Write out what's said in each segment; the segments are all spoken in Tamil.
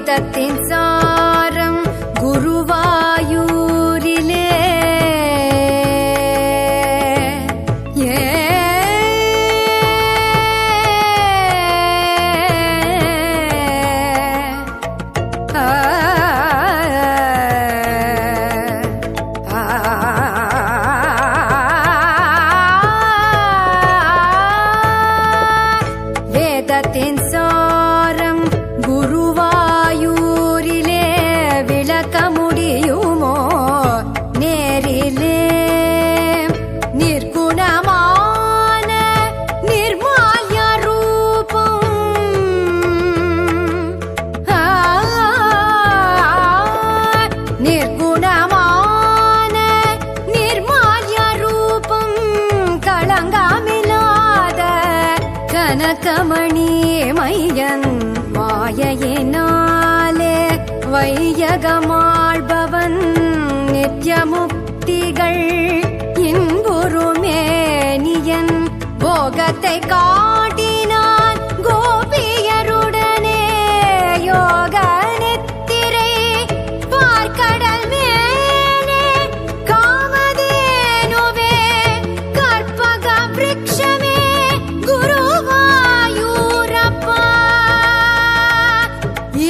வேதத்தின் சாரம் குருவாயூரிலே வேதத்தின் சாரம் குருவாயூரிலே விளக்க முடியுமோ நேரிலே நிர்குணமான நிர்மால்ய ரூபம் நிர்குணமான நிர்மால்ய ரூபம் களங்கமில்லாத கனகமணி மையன் மாயையினாலே வையகமாழ்பவன் நித்யமுக்திகள் இன்புறுமேனியன் போகத்தை காட்டினான் கோபியருடனே யோக நித்திரை பார்க்கடல் மேலே காமதேனுவே கற்பக விருட்சமே குருவாயூரப்பா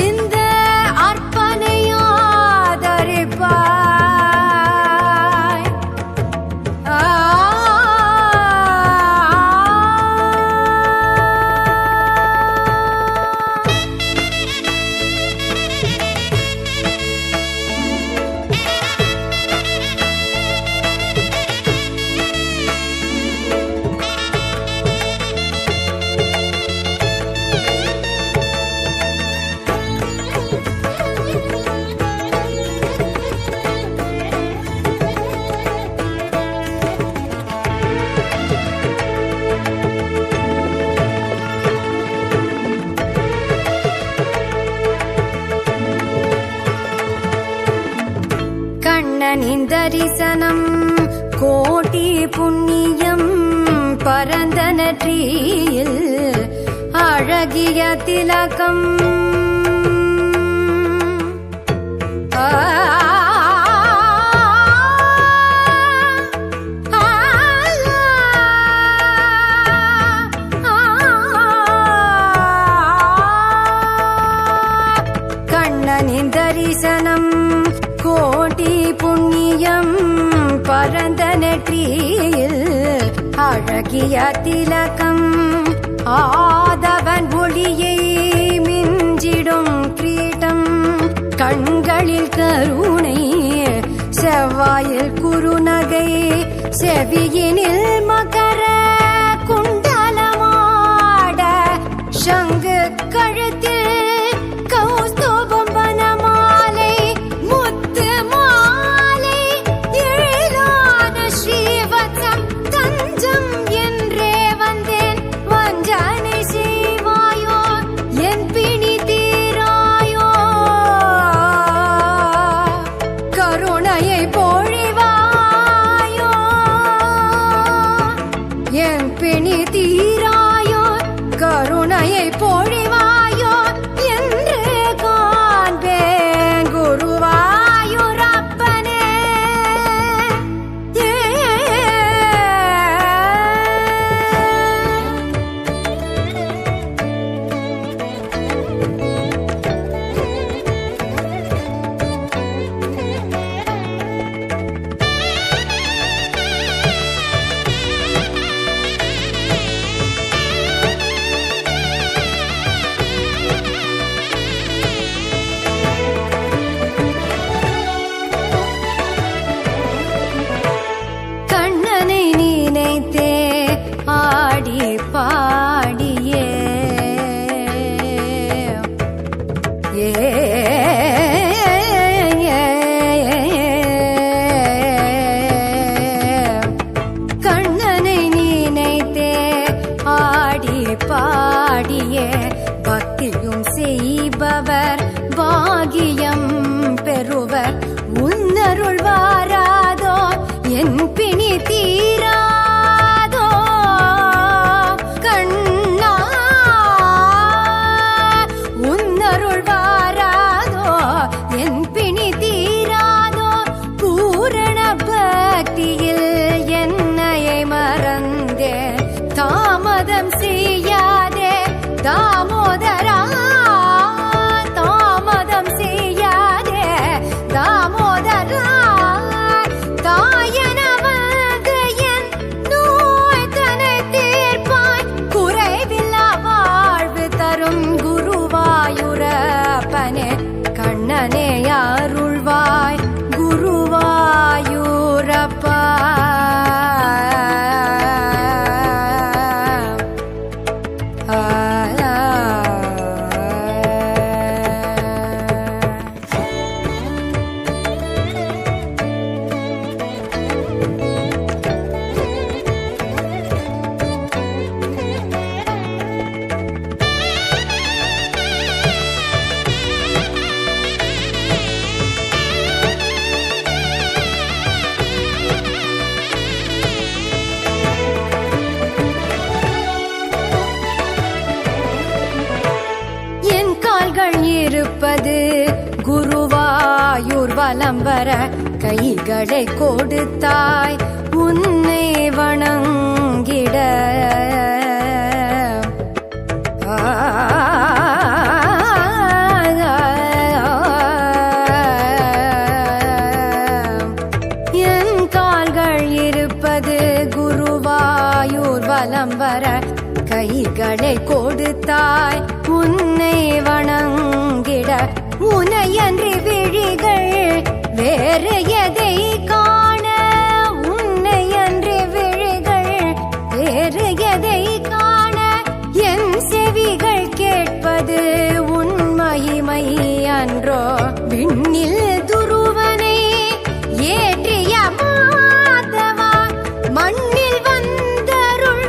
இந்த அர்ப்பணையாதரிப்பாய் கண்ணனின் தரிசனம் கோட்டி புண்ணியம் பரந்த நெற்றியில் அழகிய திலகம் கண்ணனின் தரிசனம் கோட்டி புண்ணியம் பரந்த நெற்றியில் அழகிய திலகம் ஆதவன் ஒளியை மிஞ்சிடும் கிரீடம் கண்களில் கருணை செவ்வாயில் குறுநகை செவியினில் மகர குண்டலமாட சங்கு கழுத்தில் கௌஸ்துபம் வனமாலை முத்து மாலை எழிலான ஸ்ரீவத்சம் தஞ்சம் என்றே வந்தேன் வஞ்சனை செய்வாயோ என் பிணி தீராயோ கருணையை பொழிவாயோ என் பிணி தீராயோ கருணையை பொழிவாயோ என்று காண்பேன் குருவாயூரப்பனே கண்ணனை நினைத்தே ஆடி பாடியே கண்ணனை நினைத்தே ஆடி பாடியே பக்தியும் செய்பவர் பாகியம் பெறுவர் உன்னருள் வாராதோ என் பிணி தீராதோ கண் தாமோதரா தாமதம் செய்யாதே தாமோதரா தாயன வந்து என் நோய் தனை தீர்ப்பாய் குறைவில்லா வாழ்வு தரும் குருவாயூரப்பனே கண்ணனே அருள்வாய் குருவாயூரப்பா. இருப்பது குருவாயூர் வலம் வர கைகளை கொடுத்தாய் உன்னை வணங்கிட என் கால்கள் இருப்பது குருவாயூர் வலம் வர கைகளை கொடுத்தாய் உன்னை வணங்கிட உனையன்றி விழிகள் வேறு எதை காண உன்னையன்றி விழிகள் வேறு எதை காண என் செவிகள் கேட்பது உன் மகிமை அன்றோ விண்ணில் துருவனை ஏற்றிய மாதவா மண்ணில் வந்தருள்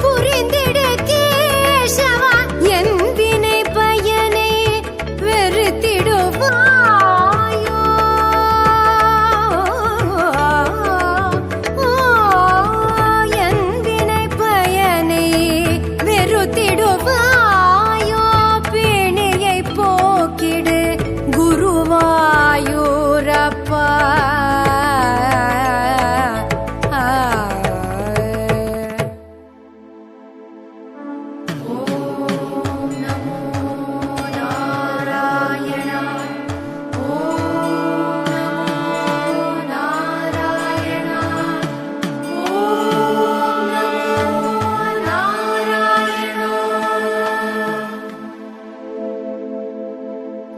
புரிந்திடு கேசவா என் வினை பயனை வெறுத்திடுவாயோ என் வினை பயனை வெறுத்திடுவாயோ பிணியை போக்கிடு குருவாயூரப்பா.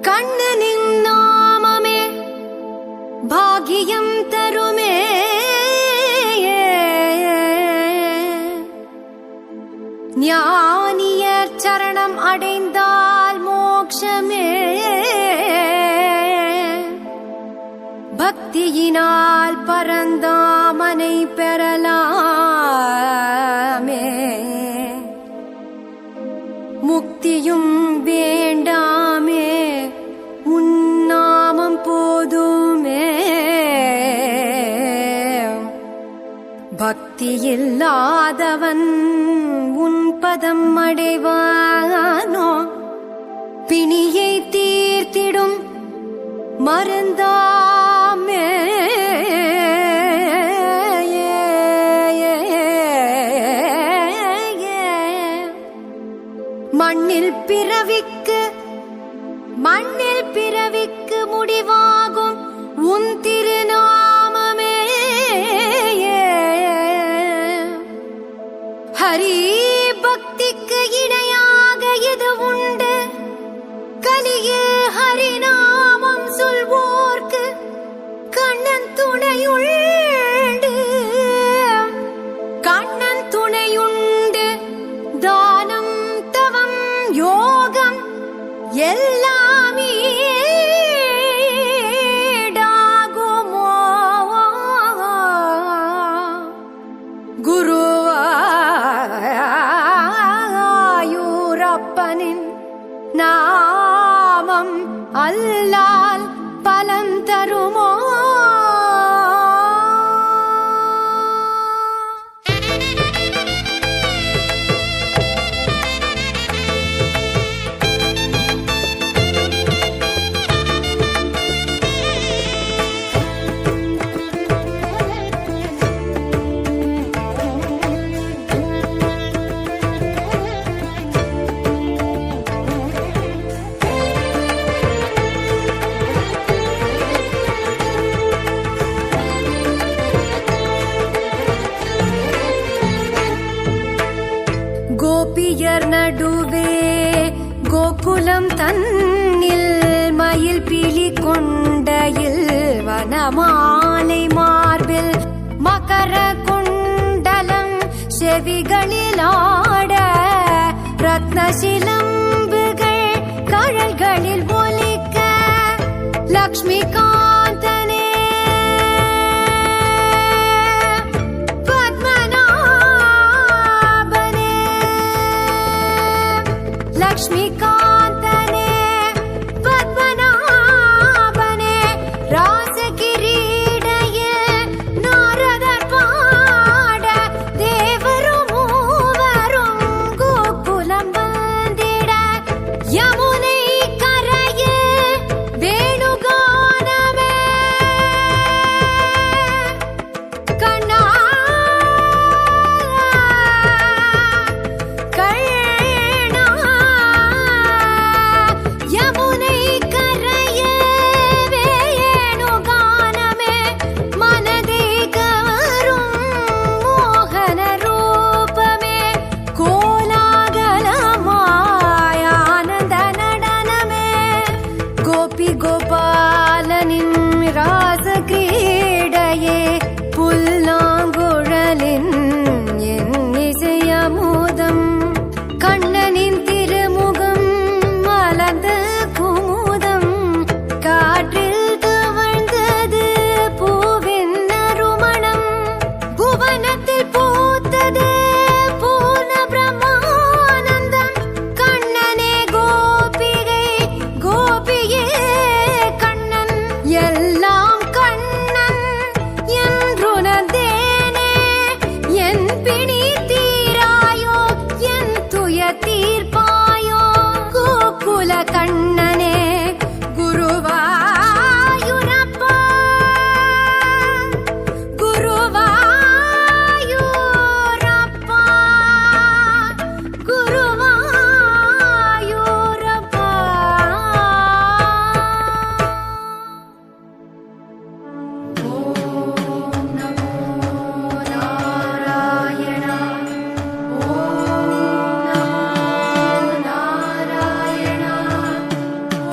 கண்ணனின் நாமமே பாகியம் தருமே ஞானியர் சரணம் அடைந்தால் மோட்சமே பக்தியினால் பரந்தாமனை பெறலாமே முக்தியும் வேண்டாமே உன்னாமம் போதுமே பக்தியில்லாதவன் உன் பதம் அடைவானோ பிணியை தீர்த்திடும் மருந்தாமே மண்ணில் பிறவிக்கு முடிவாகும் உன் திருநாமமே ஹரி பக்திக்கு இணையாக இது உண்டு கலியில் ஹரிநாமம் சொல்வோர்க்கு கண்ணன் துணையுண்டு கண்ணன் துணையுண்டு தானம் தவம் யோகம் எல்லாம் ஈடாகுமோ குருவாயூரப்பனின் நாமம் அல்லால் பலன் தருமோ? கோபியர் நடுவே கோகுலம் தன்னில் மயில் பிலி கொண்டையில் வனமாலை மார்பில் மகர குண்டலம் செவிகளில் ஆட ரத்ன சிலம்புகள் கழல்களில் ஒலிக்க லக்ஷ்மிகாந்தனே பத்மநாபனே லக்ஷ்மிகாந்தனே பத்மநாபனே ராசகிரீடையில் நாரதர் பாட தேவரும் மூவரும் கோகுலம் வந்திட யமுனை கரையில் வேணுகானமே கண்ணா கண்ணா யமுனை கரையில் வேணுகானமே மனதை கவரும் மோகன ரூபமே கோலாகலமாய் ஆனந்த நடனமே கோபி கோபாலனின் ராச கிரீடையே புல்லாங்குழலின் என் இசையமுதம் கண்ணனின் திருமுகம் மலர்ந்த குமுதம் காற்றில் தவழ்ந்தது பூவின் நறுமணம் புவனத்தில் பூத்தது பூர்ண பிரம்மானந்தம் கண்ணனே கோபிகை கோபியே கண்ணன் எல்லாம் கண்ணன் என்றுணர்ந்தேனே என் பிணி தீராயோ என் துயர் தீர்ப்பாயோ கோகுல கண்ணனே குருவாயூரப்பா குருவாயூரப்பா குருவாயூரப்பா ஓம் நமோ நாராயண ஓம் நமோ நாராயண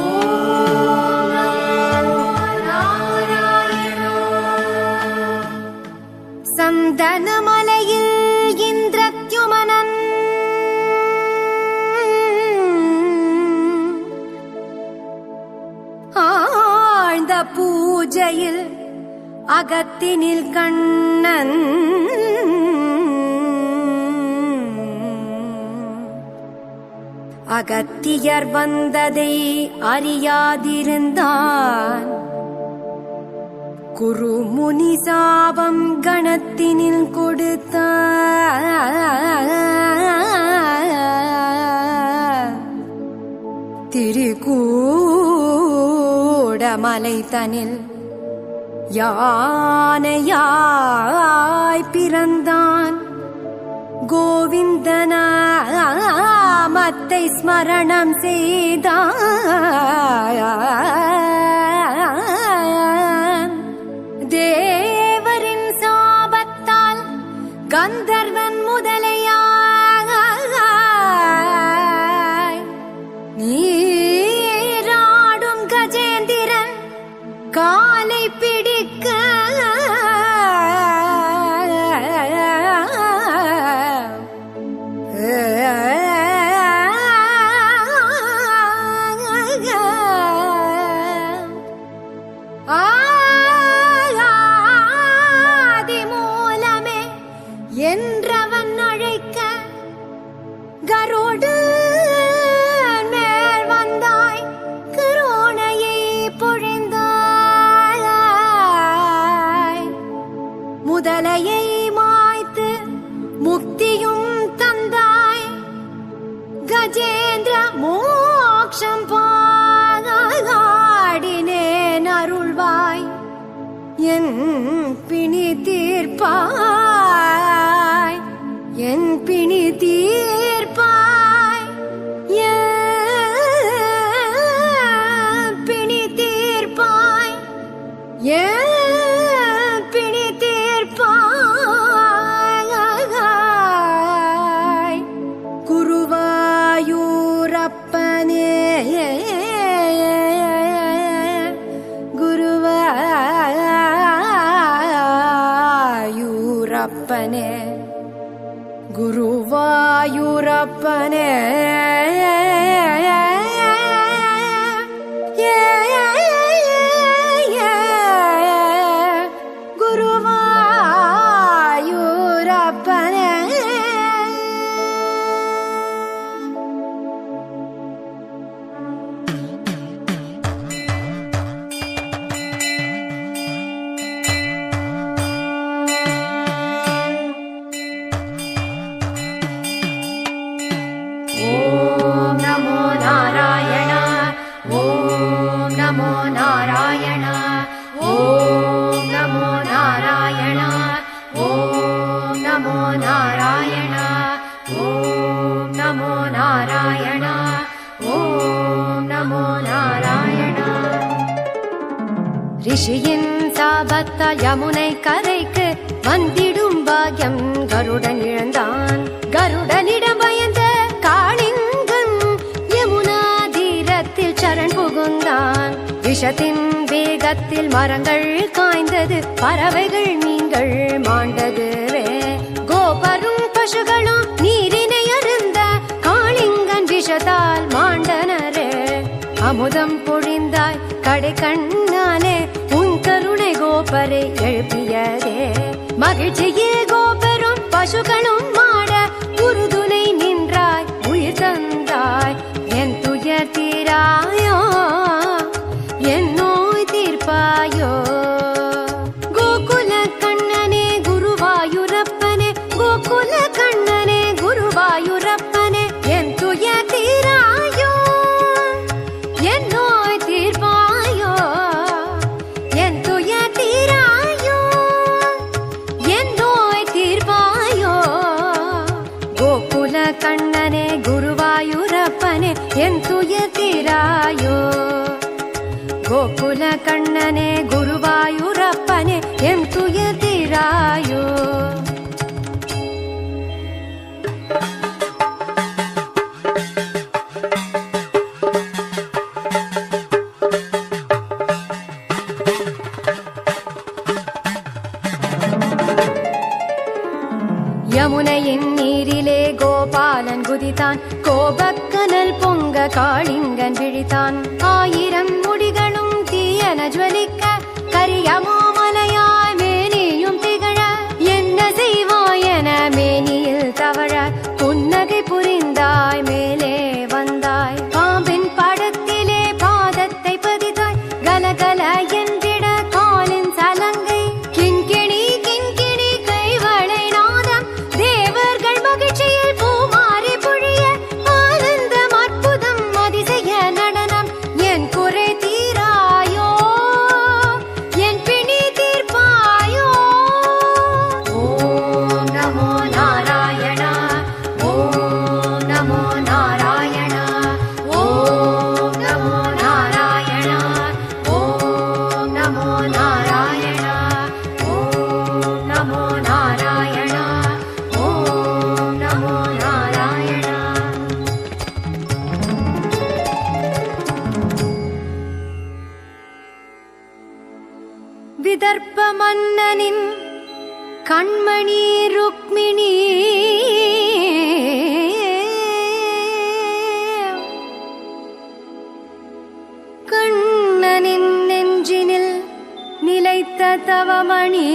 ஓம் நமோ நாராயண சந்தனமலையில் இந்திரத்யுமனன் ஆழ்ந்த பூஜையில் அகத்தினில் கண்ணன் அகத்தியர் வந்ததை அறியாதிருந்தான் குருமுனி சாபம் கணத்தினில் கொடுத்தான் திருக்கூடமலை தனில் யானையாய் பிறந்தான் கோவிந்தநாமத்தை ஸ்மரணம் செய்தான் தேவரின் சாபத்தால் கந்தர்வன் முதலையாய் நீராடும் கஜேந்திரன் காலை பிடிக்க ஆதிமூலமே என்றவன் அழைக்க கருடு மேல் வந்தாய் கருணையை பொழிந்தாய் முதலையை மாய்த்து முக்தியும் தந்தாய் கஜேந்திர மோக்ஷம் பாடினேன் அருள்வாய் என் பிணி தீர்ப்பாய் என் பிணி தீர்ப்பாய் என் பிணி தீர்ப்பாய் என் பிணி தீர்ப்பாய் குருவா குருவாயூரப்பனே ரிஷியின் சாபத்தால் யமுனை கரைக்கு வந்திடும் பாக்யம் கருடன் இழந்தான். கருடனிடம் பயந்த காளிங்கன் யமுனா தீரத்தில் சரண் புகுந்தான். விஷத்தின் வேகத்தில் மரங்கள் காய்ந்தது, பறவைகள் மீன்கள் மாண்டதுவே. கோபரும் பசுகளும் நீரினை அருந்த காளிங்கன் விஷத்தால் மாண்டனரே. அமுதம் பொழிந்தாய் கடை கண்ணாலே, உன் கருணை கோபரை எழுப்பியதே. மகிழ்ச்சியில் கோபரும் பசுகளும் மாட உறுதுணை நின்றாய், உயிர் தந்தாய். என் துயர் தீராயோ, என் நோய் தீர்ப்பாயோ. கோகுல கண்ணனே குருவாயூரப்பனே, கோகுல கண்ணனே குருவாயூரப்பனே, என் துயர் தீராயோ, என் நோய் தீர்ப்பாயோ. என் துயர் தீராயோ, என் நோய் தீர்ப்பாயோ. கோகுல கண்ணனே குருவாயூரப்பனே, என் துயர் தீராயோ. கோகுல கண்ணனே குருவாயூரப்பனே, என் துயர் தீராயோ. யமுனையின் நீரிலே கோபாலன் குதித்தான், கோபக்கனல் பொங்க காளிங்கன் விழித்தான். 1000 முடிகளும் தீயன ஜுவலிக்க, கரியமோ மலையாய் மேனியும் திகழ. என்ன செய்வாயென மேனியில் தவழ, புன்னகை புரிந்தாய் மேலே வந்தாய். பாம்பின் படத்திலே பாதத்தை பதித்தாய், கலகல என்றிட காலின் சலங்கை. கிண்கிணி கிண்கிணி கைவளை நாதம், தேவர்கள் மகிழ்ச்சியில் பூமாரி பொழிய. ஆனந்தம் அற்புதம் அதிசய நடனம், என் குறை தீராயோ, என் பிணி தீர்ப்பாயோ. ஓம் நமோ நாராயணா, ஓம் நமோ நாராயணா, ஓம் நமோ நாராயணா, ஓம் நமோ நாராயணா, ஓம் நமோ நாராயணா, ஓம் நமோ நாராயணா. விதர்ப்ப மன்னனின் கண்மணி ருக்மிணி, கண்ணனின் நெஞ்சினில் நிலைத்த தவமணி.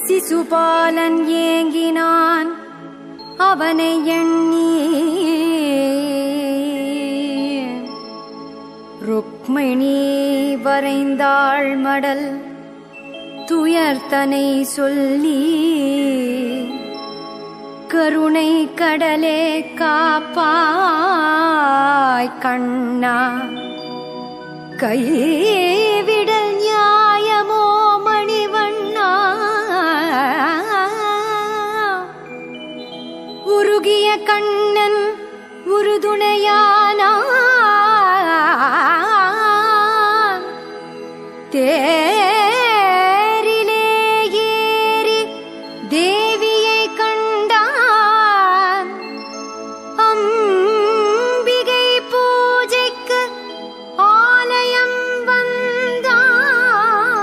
சிசுபாலன் ஏங்கினான் அவனை எண்ணி, ருக்மிணி வரைந்தாள் மடல் துயர்த்தனை சொல்லி. கருணை கடலே காப்பாய் கண்ணா, கைவிடல் நியாயமோ மணிவண்ணா. உருகிய கண்ணன் உறுதுணையானா, தேரிலே ஏறி தேவியை கண்டான். அம்பிகை பூஜைக்கு ஆலயம் வந்தான்.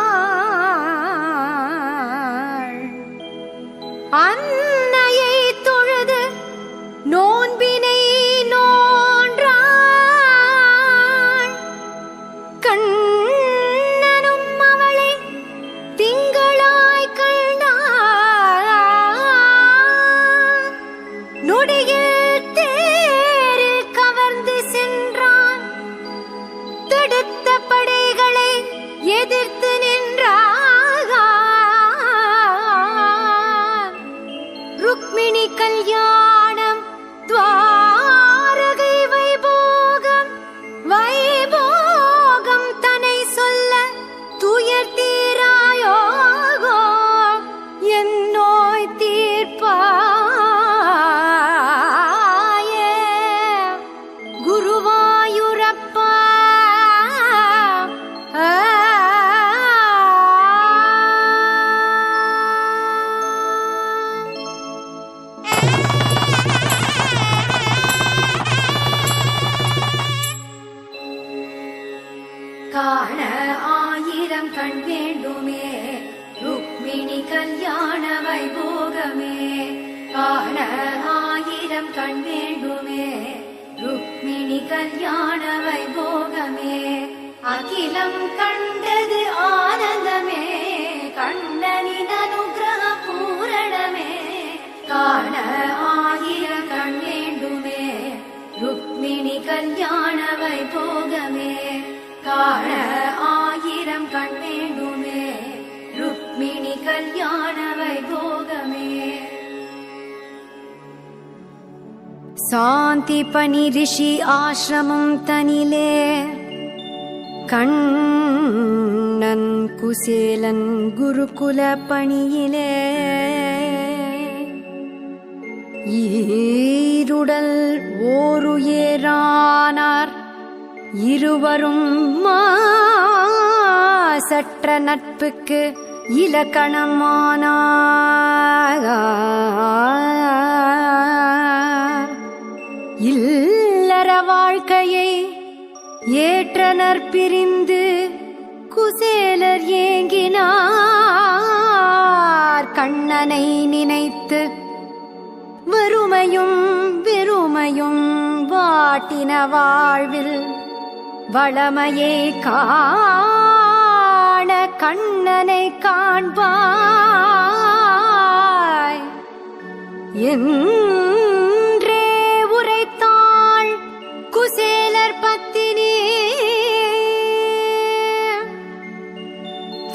கண் வேண்டுமே ருக்மிணி கல்யாண வைபோகமே காண ஆயிரம் கண் வேண்டுமே ருக்மிணி கல்யாண வைபோகமே அகிலம் கண்டது ஆனந்தமே கண்ணனின் அனுகிரக பூரணமே காண ஆயிரம் கண் வேண்டுமே ருக்மிணி கல்யாண வைபோகமே காண ஆயிரம் கண் வேண்டுமே ருக்மிணி கல்யாண வைபோகமே சாந்தி பணி ரிஷி ஆசிரமம் தனிலே கண்ணன் குசேலன் குருகுல பணியிலே ஈருடல் ஓருயரானார் இருவரும் சற்ற நட்புக்கு இலக்கணமானார் இல்லற வாழ்க்கையை ஏற்றனர் பிரிந்து குசேலர் ஏங்கினார் கண்ணனை நினைத்து வறுமையும் வெறுமையும் வாட்டின வாழ்வில் வளமையை காண கண்ணனை காண்பாய் என்றே உரைத்தாள் குசேலர் பத்தினி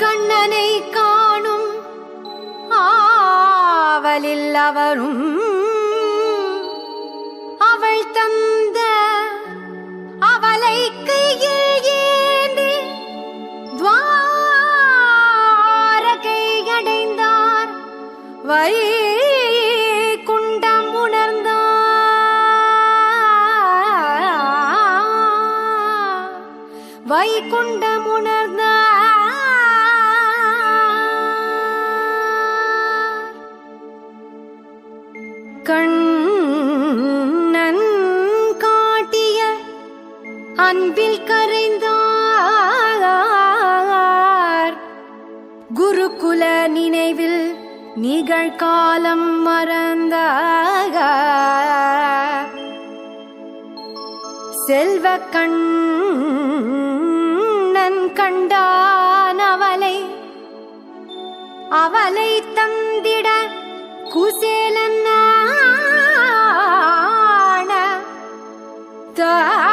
கண்ணனை காணும் ஆவலில் அவரும் அவள் தந்த அவளை கையில் ஏந்தி துவாரகை அடைந்தார் வைகுண்டம் உணர்ந்தார் வைகுண்டம் உணர்ந்தார் கண்ணன் காட்டிய அன்பில் கரைந்தார் குருகுல நினைவில் நிகழ்காலம் மறந்தார் செல்வ கண்ணன் கண்டான் அவளை தந்திட குசேலன்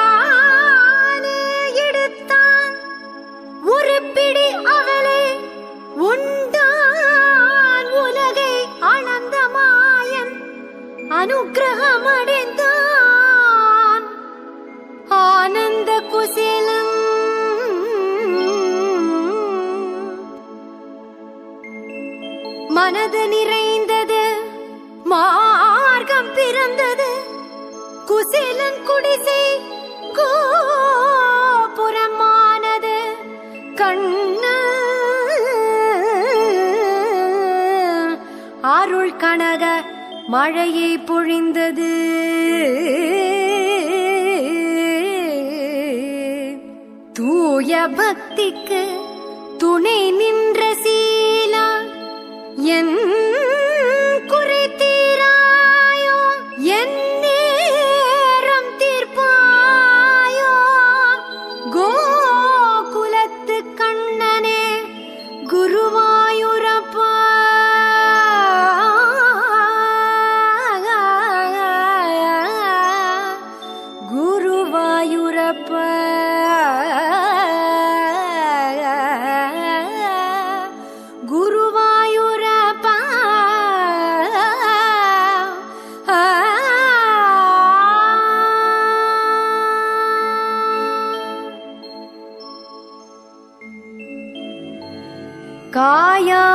தானே எடுத்தான் ஒரு பிடி அவளை உண்டான் உலகை அளந்த மாயன் அனுக்கிரகம் அடைந்தான் ஆனந்த குசேலன் மனது நிறைந்தது மார்க்கம் பிறந்தது குசேலன் குடிசை கோபுரமானது கண்ண அருள் கனக மழையை பொழிந்தது தூய பக்திக்கு துணை நின்ற சீலா என் குறை தீராயோ என் நேரம் தீர்ப்பாயோ கோகுலத்து கண்ணனே குருவாயூரப்பா குருவாயூரப்பா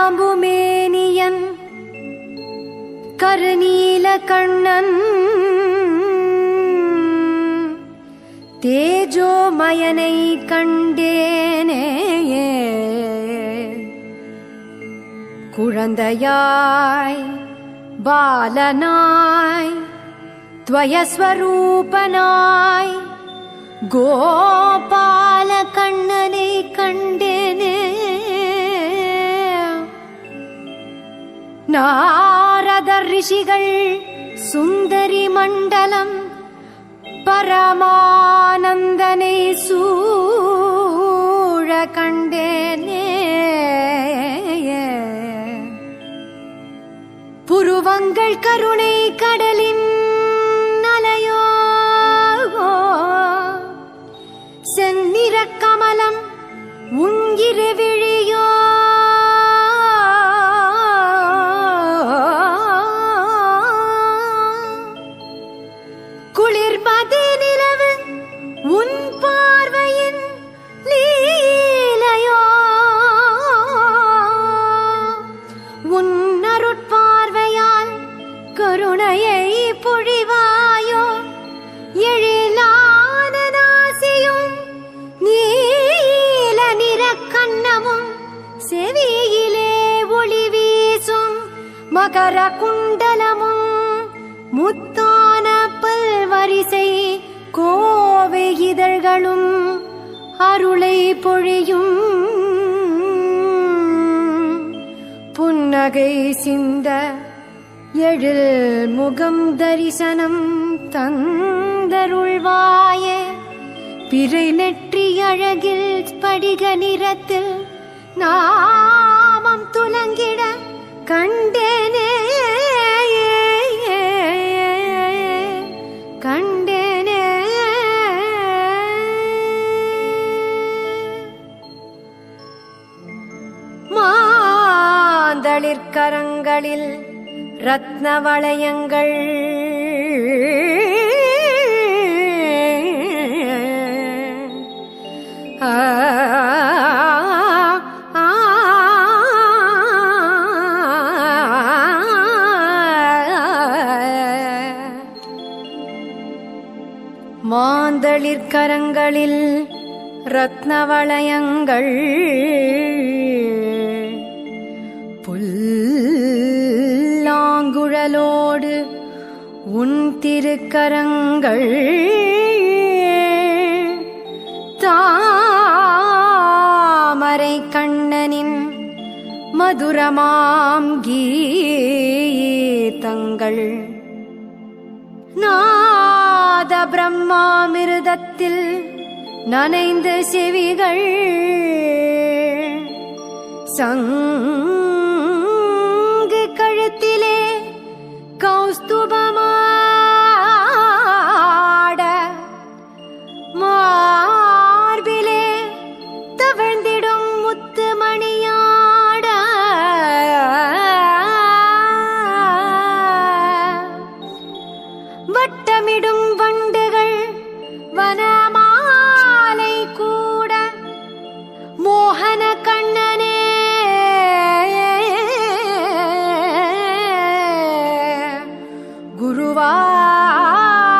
காயாம்புமேனியன் கருநீல கண்ணன் தேஜோமயனை கண்டேனே குழந்தையாய் பாலனாய் துவயஸ்வரூபனாய் கோபால கண்ணனை கண்டேனே நாரத ரிஷிகள் சுந்தரி மண்டலம் பரமானந்தனை சூழ கண்டேனே. புருவங்கள் கருணை கடலின் அலையோ, செந்நிற கமலம் உங்கிரு விழியோ, குளிர்மதி நிலவு உன் பார்வையின் லீலையோ, உன் அருட்பார்வையால் கருணையை பொழிவாயோ, எழிலான நாசியும் நீல நிற கண்ணமும் செவியிலே ஒளி வீசும் மகர குண்டலமும் முத்தான பல்வரிசை கோவை இதழ்களும் அருளை பொழியும் புன்னகை சிந்த எழில் முகம் தரிசனம் தந்தருள்வாய, பிறை நெற்றி அழகில் படிக நிறத்தில் நாமம் துலங்கிட கண்டேனே கண்டேனே. மாந்தளிர்கரங்களில் ரத்ன வளையங்கள், மாந்தளிர்கரங்களில் ரத்ன வளையங்கள், புல்லாங்குழலோடு உன் திருக்கரங்கள், தாமரை கண்ணனின் மதுரமாம் கீதங்கள், நாத பிரம்மாமிருதத்தில் நனைந்த செவிகள், சங்கு கழுத்திலே கௌஸ்துபமாட, மார்பிலே தவழ்ந்திடும் முத்து மணியாட, வட்டமிடும் வண்டுகள் வனமாலை கூட, மோகன கண்ணனே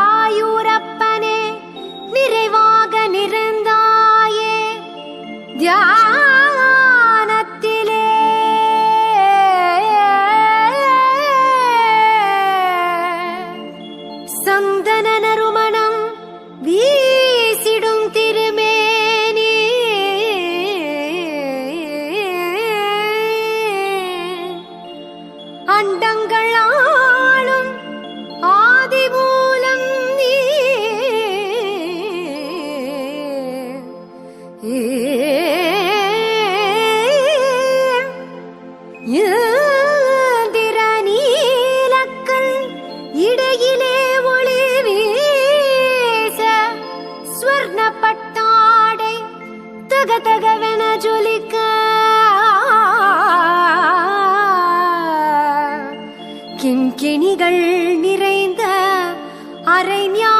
குருவாயூரப்பனே நிறைவாக நிறைந்தாயே தியானத்திலே, சந்தன நறுமணம் வீசிடும் திருமேனி, அண்டங்கள் ஆளும் ஆதிமூலம் நீ, இந்திர நீலக்கல் இடையிலே ஒளி வீச, ஸ்வர்ண பட்டாடை தகதகவென ஜொலிக்க, கிண்கிணிகள் நிறைந்த அரைஞா